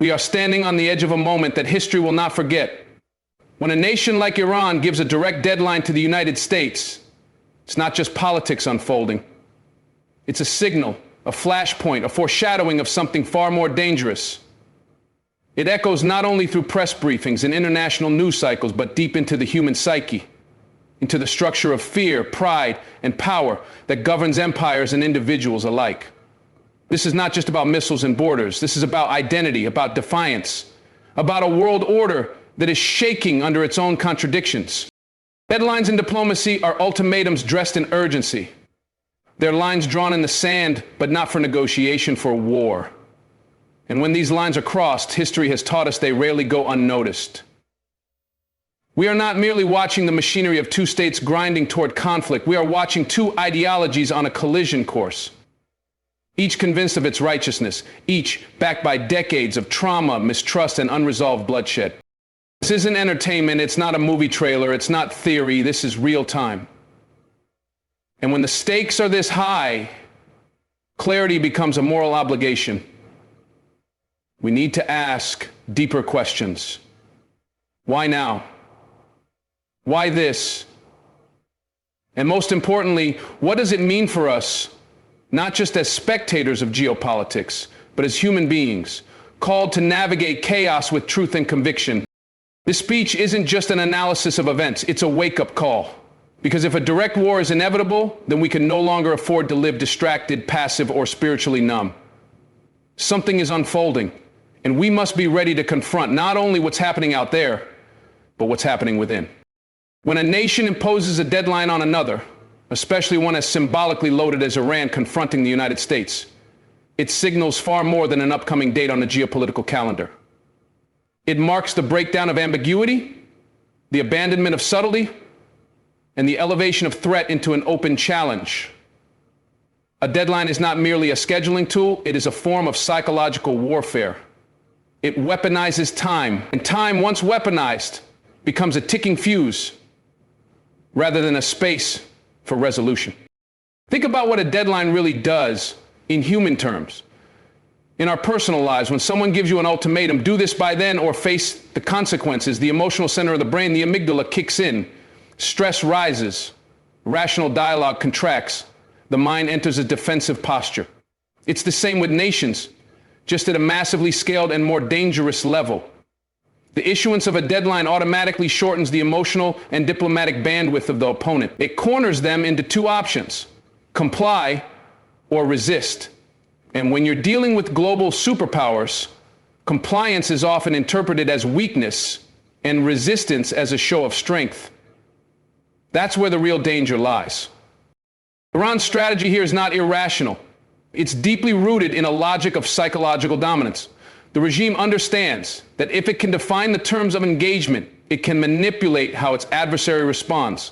We are standing on the edge of a moment that history will not forget. When a nation like Iran gives a direct deadline to the United States, it's not just politics unfolding. It's a signal, a flashpoint, a foreshadowing of something far more dangerous. It echoes not only through press briefings and international news cycles, but deep into the human psyche, into the structure of fear, pride, and power that governs empires and individuals alike. This is not just about missiles and borders. This is about identity, about defiance, about a world order that is shaking under its own contradictions. Deadlines in diplomacy are ultimatums dressed in urgency. They're lines drawn in the sand, but not for negotiation, for war. And when these lines are crossed, history has taught us they rarely go unnoticed. We are not merely watching the machinery of two states grinding toward conflict. We are watching two ideologies on a collision course, each convinced of its righteousness, each backed by decades of trauma, mistrust, and unresolved bloodshed. This isn't entertainment, it's not a movie trailer, it's not theory, this is real time. And when the stakes are this high, clarity becomes a moral obligation. We need to ask deeper questions. Why now? Why this? And most importantly, what does it mean for us, not just as spectators of geopolitics, but as human beings, called to navigate chaos with truth and conviction? This speech isn't just an analysis of events, it's a wake-up call. Because if a direct war is inevitable, then we can no longer afford to live distracted, passive, or spiritually numb. Something is unfolding, and we must be ready to confront not only what's happening out there, but what's happening within. When a nation imposes a deadline on another, especially one as symbolically loaded as Iran confronting the United States, it signals far more than an upcoming date on the geopolitical calendar. It marks the breakdown of ambiguity, the abandonment of subtlety, and the elevation of threat into an open challenge. A deadline is not merely a scheduling tool, it is a form of psychological warfare. It weaponizes time, and time, once weaponized, becomes a ticking fuse rather than a space for resolution. Think about what a deadline really does in human terms. In our personal lives, when someone gives you an ultimatum, do this by then or face the consequences, the emotional center of the brain, the amygdala, kicks in. Stress rises, rational dialogue contracts, the mind enters a defensive posture. It's the same with nations, just at a massively scaled and more dangerous level. The issuance of a deadline automatically shortens the emotional and diplomatic bandwidth of the opponent. It corners them into two options: comply or resist. And when you're dealing with global superpowers, compliance is often interpreted as weakness and resistance as a show of strength. That's where the real danger lies. Iran's strategy here is not irrational. It's deeply rooted in a logic of psychological dominance. The regime understands that if it can define the terms of engagement, it can manipulate how its adversary responds.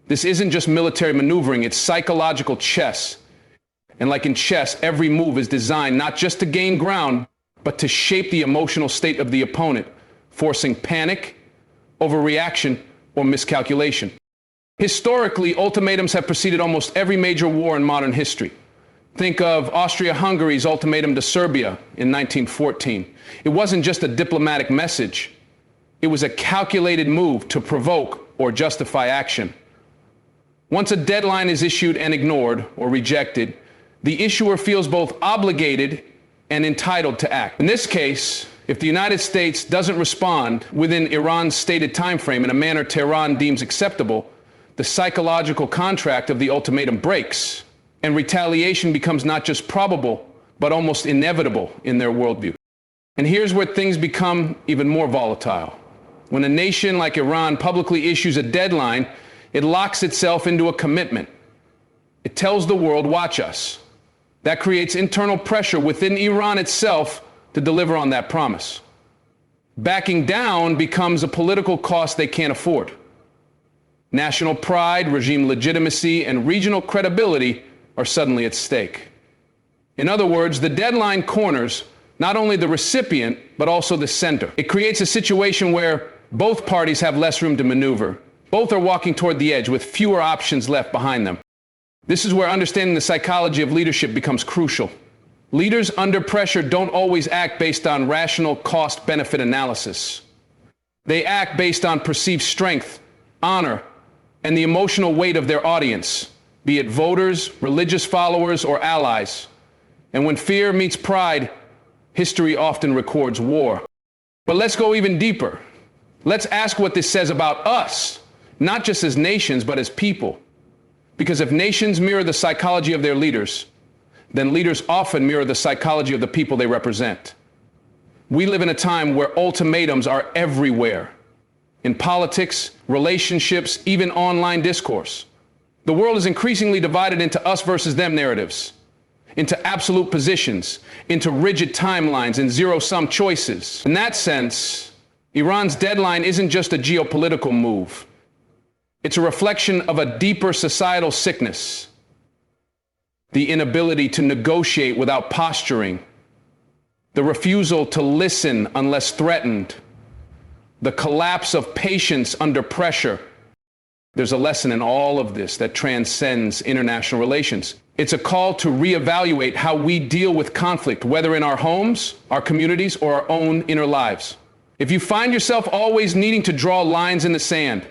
This isn't just military maneuvering, it's psychological chess. And like in chess, every move is designed not just to gain ground, but to shape the emotional state of the opponent, forcing panic, overreaction, or miscalculation. Historically, ultimatums have preceded almost every major war in modern history. Think of Austria-Hungary's ultimatum to Serbia in 1914. It wasn't just a diplomatic message. It was a calculated move to provoke or justify action. Once a deadline is issued and ignored or rejected, the issuer feels both obligated and entitled to act. In this case, if the United States doesn't respond within Iran's stated time frame in a manner Tehran deems acceptable, the psychological contract of the ultimatum breaks, and retaliation becomes not just probable, but almost inevitable in their worldview. And here's where things become even more volatile. When a nation like Iran publicly issues a deadline, it locks itself into a commitment. It tells the world, watch us. That creates internal pressure within Iran itself to deliver on that promise. Backing down becomes a political cost they can't afford. National pride, regime legitimacy, and regional credibility are suddenly at stake. In other words, the deadline corners not only the recipient, but also the sender. It creates a situation where both parties have less room to maneuver. Both are walking toward the edge with fewer options left behind them. This is where understanding the psychology of leadership becomes crucial. Leaders under pressure don't always act based on rational cost-benefit analysis. They act based on perceived strength, honor, and the emotional weight of their audience, be it voters, religious followers, or allies. And when fear meets pride, history often records war. But let's go even deeper. Let's ask what this says about us, not just as nations, but as people. Because if nations mirror the psychology of their leaders, then leaders often mirror the psychology of the people they represent. We live in a time where ultimatums are everywhere. In politics, relationships, even online discourse. The world is increasingly divided into us versus them narratives, into absolute positions, into rigid timelines and zero-sum choices. In that sense, Iran's deadline isn't just a geopolitical move. It's a reflection of a deeper societal sickness. The inability to negotiate without posturing, the refusal to listen unless threatened, the collapse of patience under pressure. There's a lesson in all of this that transcends international relations. It's a call to reevaluate how we deal with conflict, whether in our homes, our communities, or our own inner lives. If you find yourself always needing to draw lines in the sand,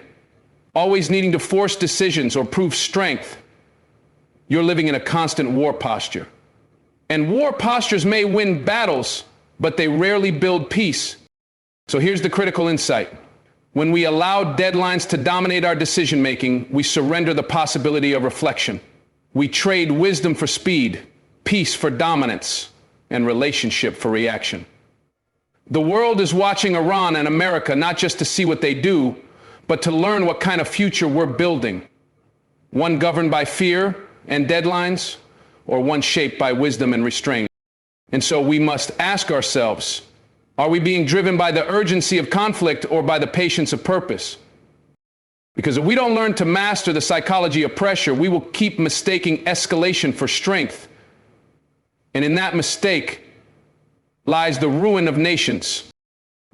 always needing to force decisions or prove strength, you're living in a constant war posture. And war postures may win battles, but they rarely build peace. So here's the critical insight. When we allow deadlines to dominate our decision-making, we surrender the possibility of reflection. We trade wisdom for speed, peace for dominance, and relationship for reaction. The world is watching Iran and America not just to see what they do, but to learn what kind of future we're building. One governed by fear and deadlines, or one shaped by wisdom and restraint. And so we must ask ourselves, are we being driven by the urgency of conflict or by the patience of purpose? Because if we don't learn to master the psychology of pressure, we will keep mistaking escalation for strength. And in that mistake lies the ruin of nations.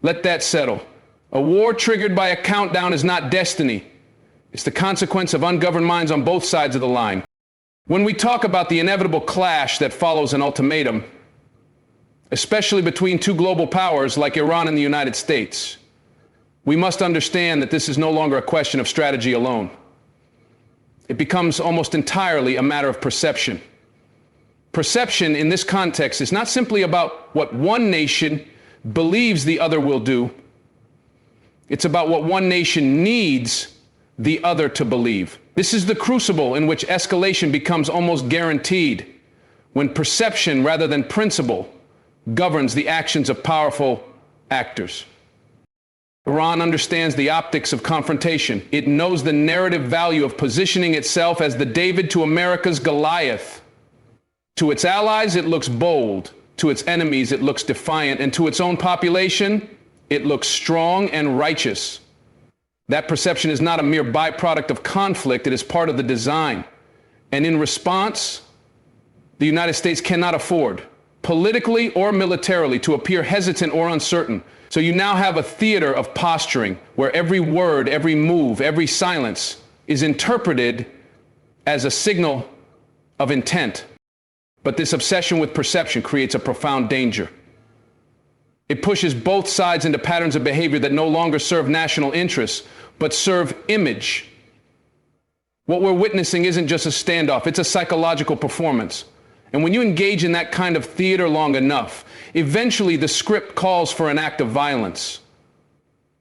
Let that settle. A war triggered by a countdown is not destiny. It's the consequence of ungoverned minds on both sides of the line. When we talk about the inevitable clash that follows an ultimatum, especially between two global powers like Iran and the United States, we must understand that this is no longer a question of strategy alone. It becomes almost entirely a matter of perception. Perception in this context is not simply about what one nation believes the other will do. It's about what one nation needs the other to believe. This is the crucible in which escalation becomes almost guaranteed, when perception rather than principle governs the actions of powerful actors. Iran understands the optics of confrontation. It knows the narrative value of positioning itself as the David to America's Goliath. To its allies, it looks bold. To its enemies, it looks defiant. And to its own population, it looks strong and righteous. That perception is not a mere byproduct of conflict. It is part of the design. And in response, the United States cannot afford, politically or militarily, to appear hesitant or uncertain. So you now have a theater of posturing where every word, every move, every silence is interpreted as a signal of intent. But this obsession with perception creates a profound danger. It pushes both sides into patterns of behavior that no longer serve national interests, but serve image. What we're witnessing isn't just a standoff, it's a psychological performance. And when you engage in that kind of theater long enough, eventually the script calls for an act of violence.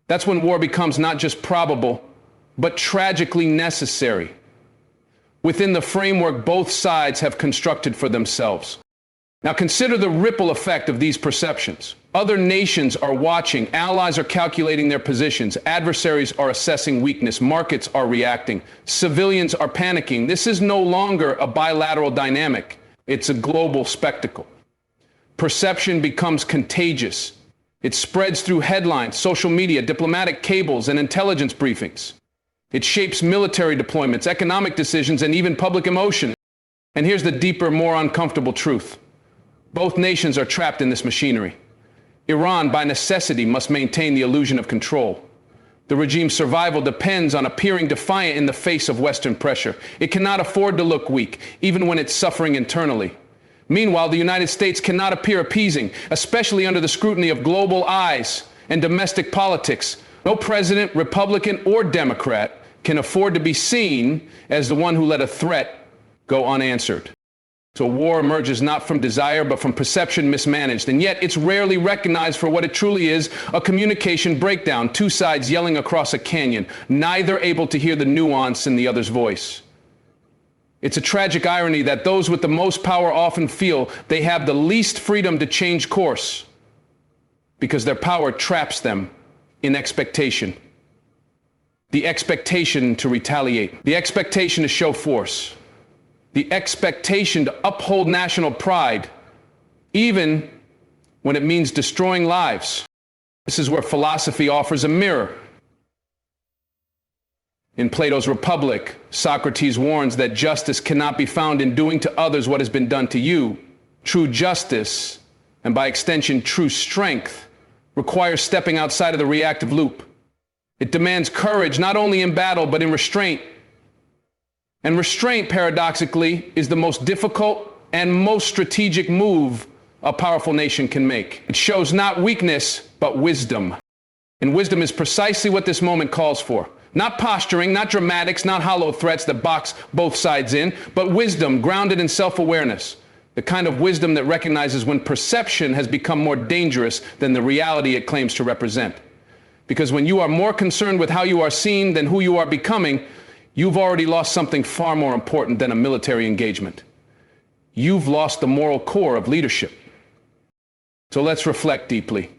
That's when war becomes not just probable, but tragically necessary, within the framework both sides have constructed for themselves. Now consider the ripple effect of these perceptions. Other nations are watching, allies are calculating their positions, adversaries are assessing weakness, markets are reacting, civilians are panicking. This is no longer a bilateral dynamic. It's a global spectacle. Perception becomes contagious. It spreads through headlines, social media, diplomatic cables, and intelligence briefings. It shapes military deployments, economic decisions, and even public emotion. And here's the deeper, more uncomfortable truth. Both nations are trapped in this machinery. Iran, by necessity, must maintain the illusion of control. The regime's survival depends on appearing defiant in the face of Western pressure. It cannot afford to look weak, even when it's suffering internally. Meanwhile, the United States cannot appear appeasing, especially under the scrutiny of global eyes and domestic politics. No president, Republican or Democrat, can afford to be seen as the one who let a threat go unanswered. So war emerges not from desire, but from perception mismanaged. And yet it's rarely recognized for what it truly is, a communication breakdown, two sides yelling across a canyon, neither able to hear the nuance in the other's voice. It's a tragic irony that those with the most power often feel they have the least freedom to change course because their power traps them in expectation. The expectation to retaliate, the expectation to show force, the expectation to uphold national pride, even when it means destroying lives. This is where philosophy offers a mirror. In Plato's Republic, Socrates warns that justice cannot be found in doing to others what has been done to you. True justice, and by extension, true strength, requires stepping outside of the reactive loop. It demands courage, not only in battle, but in restraint. And restraint, paradoxically, is the most difficult and most strategic move a powerful nation can make. It shows not weakness, but wisdom. And wisdom is precisely what this moment calls for. Not posturing, not dramatics, not hollow threats that box both sides in, but wisdom grounded in self-awareness. The kind of wisdom that recognizes when perception has become more dangerous than the reality it claims to represent. Because when you are more concerned with how you are seen than who you are becoming, you've already lost something far more important than a military engagement. You've lost the moral core of leadership. So let's reflect deeply.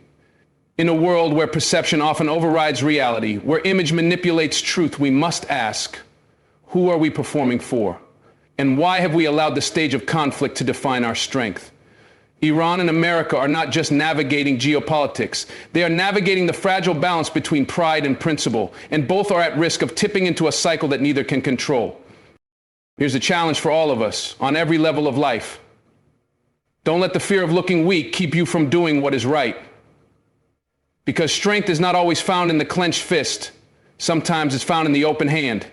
In a world where perception often overrides reality, where image manipulates truth, we must ask, who are we performing for? And why have we allowed the stage of conflict to define our strength? Iran and America are not just navigating geopolitics. They are navigating the fragile balance between pride and principle, and both are at risk of tipping into a cycle that neither can control. Here's a challenge for all of us, on every level of life. Don't let the fear of looking weak keep you from doing what is right. Because strength is not always found in the clenched fist. Sometimes it's found in the open hand,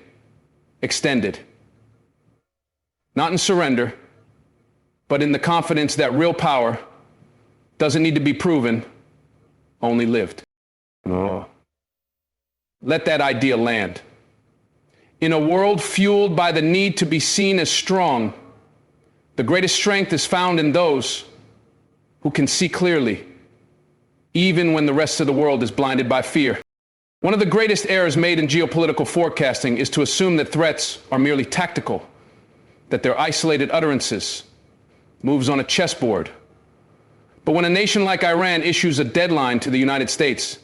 extended. Not in surrender, but in the confidence that real power doesn't need to be proven, only lived. Oh. Let that idea land. In a world fueled by the need to be seen as strong, the greatest strength is found in those who can see clearly, even when the rest of the world is blinded by fear. One of the greatest errors made in geopolitical forecasting is to assume that threats are merely tactical, that they're isolated utterances, moves on a chessboard. But when a nation like Iran issues a deadline to the United States,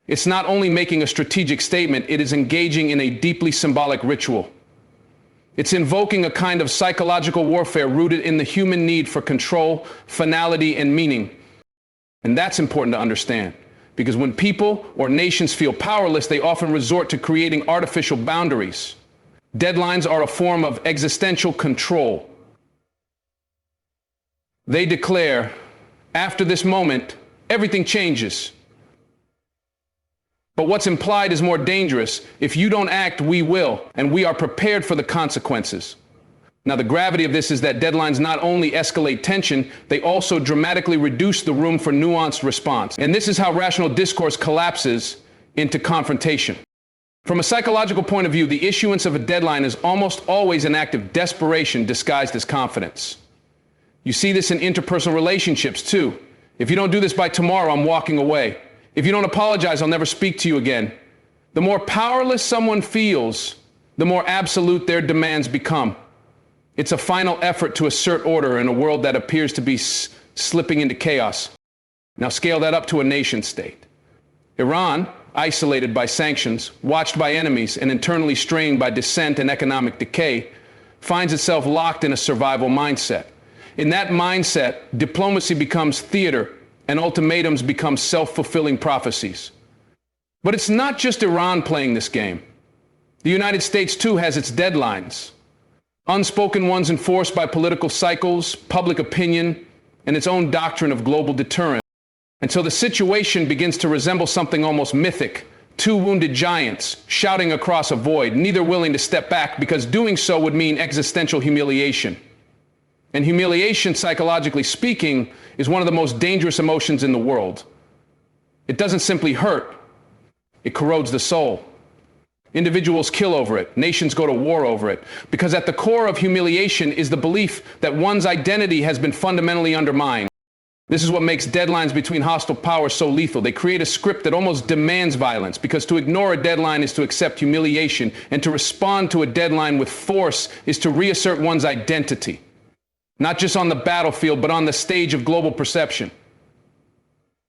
it's not only making a strategic statement, it is engaging in a deeply symbolic ritual. It's invoking a kind of psychological warfare rooted in the human need for control, finality, and meaning. And that's important to understand, because when people or nations feel powerless, they often resort to creating artificial boundaries. Deadlines are a form of existential control. They declare, after this moment, everything changes. But what's implied is more dangerous. If you don't act, we will, and we are prepared for the consequences. Now, the gravity of this is that deadlines not only escalate tension, they also dramatically reduce the room for nuanced response. And this is how rational discourse collapses into confrontation. From a psychological point of view, the issuance of a deadline is almost always an act of desperation disguised as confidence. You see this in interpersonal relationships, too. If you don't do this by tomorrow, I'm walking away. If you don't apologize, I'll never speak to you again. The more powerless someone feels, the more absolute their demands become. It's a final effort to assert order in a world that appears to be slipping into chaos. Now scale that up to a nation state. Iran, isolated by sanctions, watched by enemies, and internally strained by dissent and economic decay, finds itself locked in a survival mindset. In that mindset, diplomacy becomes theater, and ultimatums become self-fulfilling prophecies. But it's not just Iran playing this game. The United States, too, has its deadlines. Unspoken ones enforced by political cycles, public opinion, and its own doctrine of global deterrence. Until the situation begins to resemble something almost mythic. Two wounded giants shouting across a void, neither willing to step back because doing so would mean existential humiliation. And humiliation, psychologically speaking, is one of the most dangerous emotions in the world. It doesn't simply hurt, it corrodes the soul. Individuals kill over it, nations go to war over it, because at the core of humiliation is the belief that one's identity has been fundamentally undermined. This is what makes deadlines between hostile powers so lethal. They create a script that almost demands violence, because to ignore a deadline is to accept humiliation, and to respond to a deadline with force is to reassert one's identity, not just on the battlefield, but on the stage of global perception.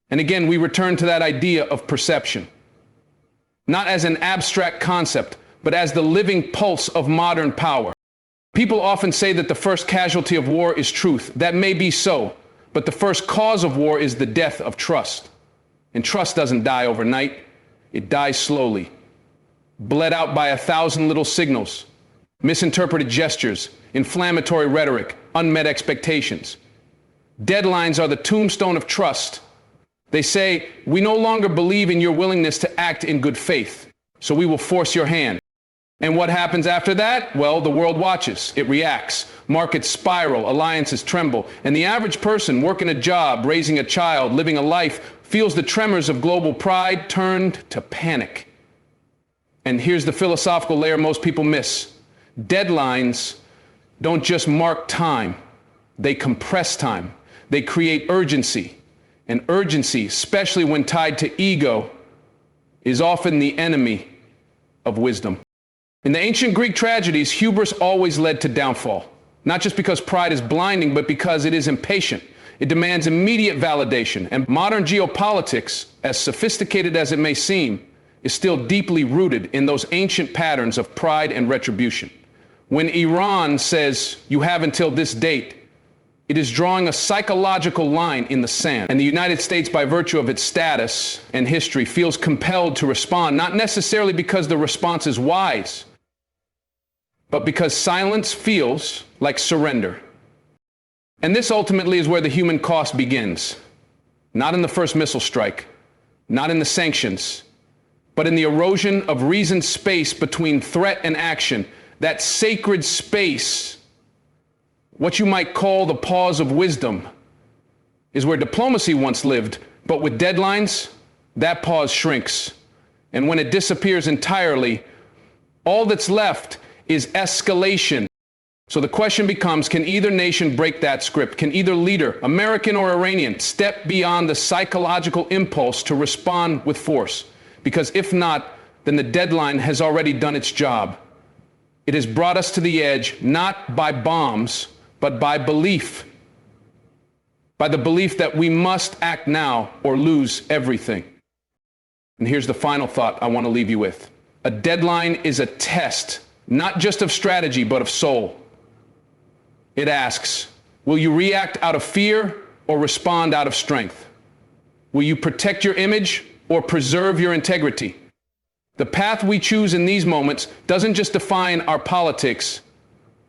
And again, we return to that idea of perception, not as an abstract concept, but as the living pulse of modern power. People often say that the first casualty of war is truth. That may be so, but the first cause of war is the death of trust. And trust doesn't die overnight. It dies slowly, bled out by 1,000 little signals, misinterpreted gestures, inflammatory rhetoric, unmet expectations. Deadlines are the tombstone of trust. They say, we no longer believe in your willingness to act in good faith, so we will force your hand. And what happens after that? Well, the world watches. It reacts. Markets spiral, alliances tremble, and the average person working a job, raising a child, living a life, feels the tremors of global pride turned to panic. And here's the philosophical layer most people miss. Deadlines don't just mark time, they compress time. They create urgency. And urgency, especially when tied to ego, is often the enemy of wisdom. In the ancient Greek tragedies, hubris always led to downfall, not just because pride is blinding, but because it is impatient. It demands immediate validation. And modern geopolitics, as sophisticated as it may seem, is still deeply rooted in those ancient patterns of pride and retribution. When Iran says, you have until this date, it is drawing a psychological line in the sand. And the United States, by virtue of its status and history, feels compelled to respond, not necessarily because the response is wise, but because silence feels like surrender. And this ultimately is where the human cost begins. Not in the first missile strike, not in the sanctions, but in the erosion of reasoned space between threat and action, that sacred space. What you might call the pause of wisdom is where diplomacy once lived, but with deadlines, that pause shrinks. And when it disappears entirely, all that's left is escalation. So the question becomes, can either nation break that script? Can either leader, American or Iranian, step beyond the psychological impulse to respond with force? Because if not, then the deadline has already done its job. It has brought us to the edge, not by bombs, but by belief. By the belief that we must act now or lose everything. And here's the final thought I want to leave you with. A deadline is a test, not just of strategy, but of soul. It asks, will you react out of fear or respond out of strength? Will you protect your image or preserve your integrity? The path we choose in these moments doesn't just define our politics,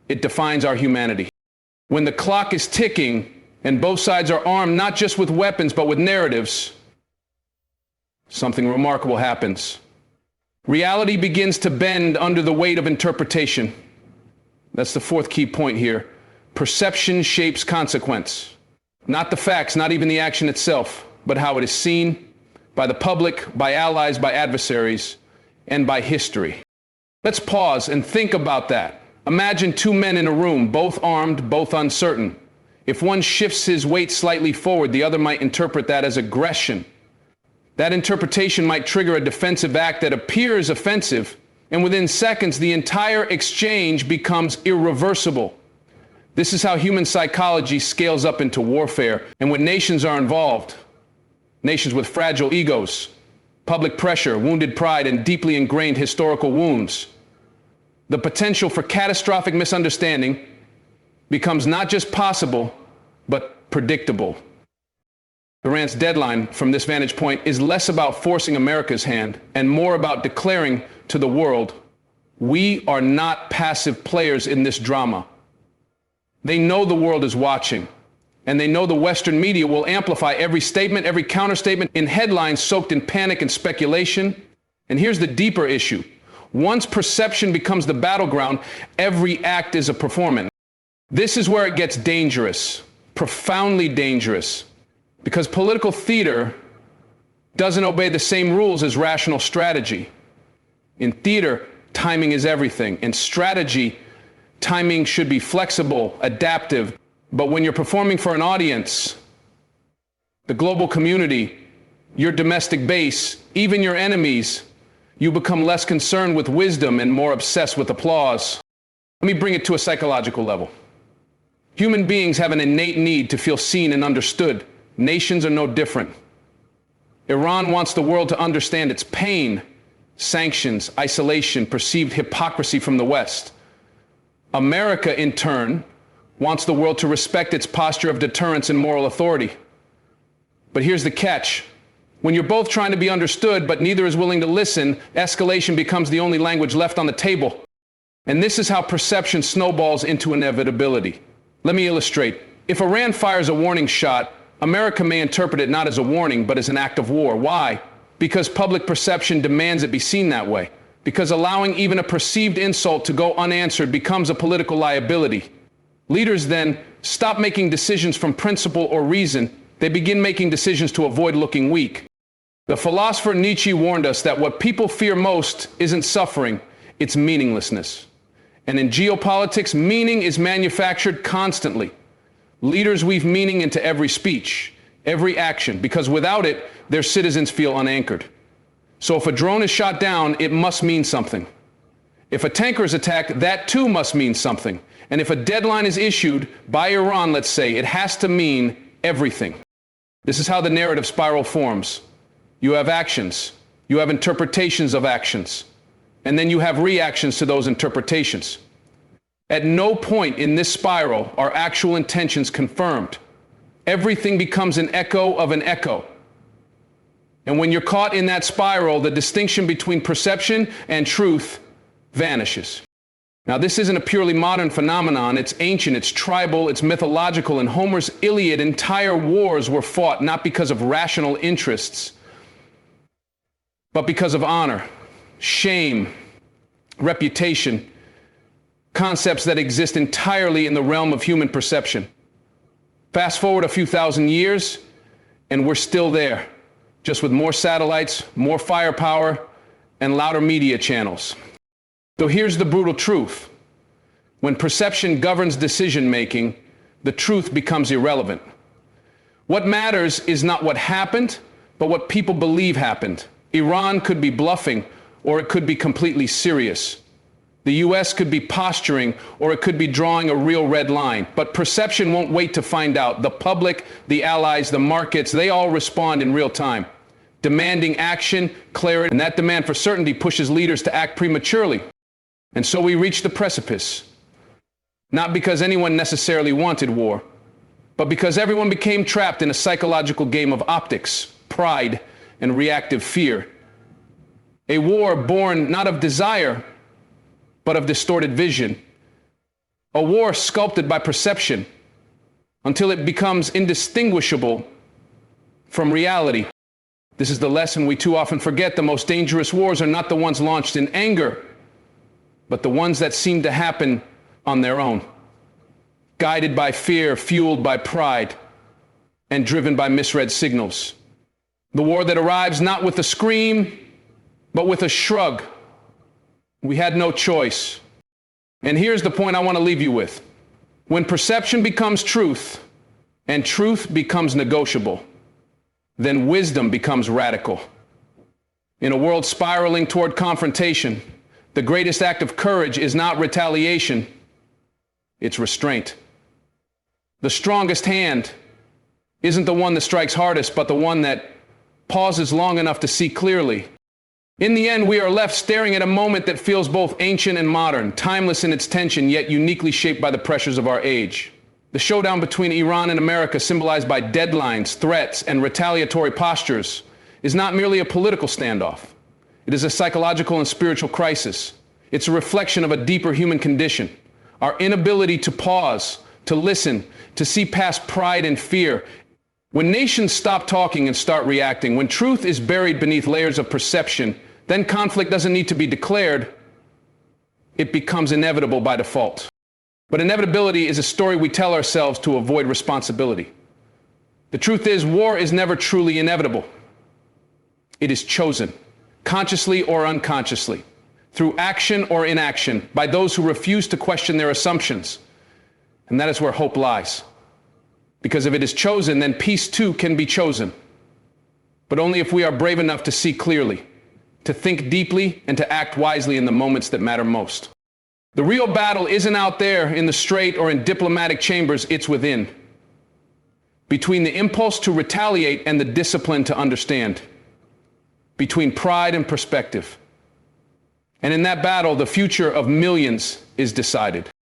it defines our humanity. When the clock is ticking and both sides are armed not just with weapons but with narratives, something remarkable happens. Reality begins to bend under the weight of interpretation. That's the fourth key point here. Perception shapes consequence. Not the facts, not even the action itself, but how it is seen by the public, by allies, by adversaries, and by history. Let's pause and think about that. Imagine two men in a room, both armed, both uncertain. If one shifts his weight slightly forward, the other might interpret that as aggression. That interpretation might trigger a defensive act that appears offensive, and within seconds, the entire exchange becomes irreversible. This is how human psychology scales up into warfare. And when nations are involved, nations with fragile egos, public pressure, wounded pride, and deeply ingrained historical wounds, the potential for catastrophic misunderstanding becomes not just possible, but predictable. Iran's deadline, from this vantage point, is less about forcing America's hand and more about declaring to the world, we are not passive players in this drama. They know the world is watching, and they know the Western media will amplify every statement, every counterstatement in headlines soaked in panic and speculation. And here's the deeper issue. Once perception becomes the battleground, every act is a performance. This is where it gets dangerous, profoundly dangerous, because political theater doesn't obey the same rules as rational strategy. In theater, timing is everything. In strategy, timing should be flexible, adaptive. But when you're performing for an audience, the global community, your domestic base, even your enemies, you become less concerned with wisdom and more obsessed with applause. Let me bring it to a psychological level. Human beings have an innate need to feel seen and understood. Nations are no different. Iran wants the world to understand its pain, sanctions, isolation, perceived hypocrisy from the West. America, in turn, wants the world to respect its posture of deterrence and moral authority. But here's the catch. When you're both trying to be understood, but neither is willing to listen, escalation becomes the only language left on the table. And this is how perception snowballs into inevitability. Let me illustrate. If Iran fires a warning shot, America may interpret it not as a warning, but as an act of war. Why? Because public perception demands it be seen that way. Because allowing even a perceived insult to go unanswered becomes a political liability. Leaders then stop making decisions from principle or reason. They begin making decisions to avoid looking weak. The philosopher Nietzsche warned us that what people fear most isn't suffering, it's meaninglessness. And in geopolitics, meaning is manufactured constantly. Leaders weave meaning into every speech, every action, because without it, their citizens feel unanchored. So if a drone is shot down, it must mean something. If a tanker is attacked, that too must mean something. And if a deadline is issued by Iran, let's say, it has to mean everything. This is how the narrative spiral forms. You have actions, you have interpretations of actions, and then you have reactions to those interpretations. At no point in this spiral are actual intentions confirmed. Everything becomes an echo of an echo. And when you're caught in that spiral, the distinction between perception and truth vanishes. Now, this isn't a purely modern phenomenon. It's ancient, it's tribal, it's mythological. In Homer's Iliad, entire wars were fought not because of rational interests, but because of honor, shame, reputation, concepts that exist entirely in the realm of human perception. Fast forward a few thousand years, and we're still there, just with more satellites, more firepower, and louder media channels. So here's the brutal truth. When perception governs decision-making, the truth becomes irrelevant. What matters is not what happened, but what people believe happened. Iran could be bluffing, or it could be completely serious. The US could be posturing, or it could be drawing a real red line. But perception won't wait to find out. The public, the allies, the markets, they all respond in real time, demanding action, clarity, and that demand for certainty pushes leaders to act prematurely. And so we reach the precipice, not because anyone necessarily wanted war, but because everyone became trapped in a psychological game of optics, pride, and reactive fear. A war born not of desire, but of distorted vision. A war sculpted by perception until it becomes indistinguishable from reality. This is the lesson we too often forget. The most dangerous wars are not the ones launched in anger, but the ones that seem to happen on their own, guided by fear, fueled by pride, and driven by misread signals. The war that arrives not with a scream, but with a shrug. We had no choice. And here's the point I want to leave you with. When perception becomes truth, and truth becomes negotiable, then wisdom becomes radical. In a world spiraling toward confrontation, the greatest act of courage is not retaliation, it's restraint. The strongest hand isn't the one that strikes hardest, but the one that pauses long enough to see clearly. In the end, we are left staring at a moment that feels both ancient and modern, timeless in its tension, yet uniquely shaped by the pressures of our age. The showdown between Iran and America, symbolized by deadlines, threats, and retaliatory postures, is not merely a political standoff. It is a psychological and spiritual crisis. It's a reflection of a deeper human condition, our inability to pause, to listen, to see past pride and fear. When nations stop talking and start reacting, when truth is buried beneath layers of perception, then conflict doesn't need to be declared. It becomes inevitable by default. But inevitability is a story we tell ourselves to avoid responsibility. The truth is, war is never truly inevitable. It is chosen, consciously or unconsciously, through action or inaction, by those who refuse to question their assumptions. And that is where hope lies. Because if it is chosen, then peace too can be chosen. But only if we are brave enough to see clearly, to think deeply, and to act wisely in the moments that matter most. The real battle isn't out there in the strait or in diplomatic chambers, it's within. Between the impulse to retaliate and the discipline to understand. Between pride and perspective. And in that battle, the future of millions is decided.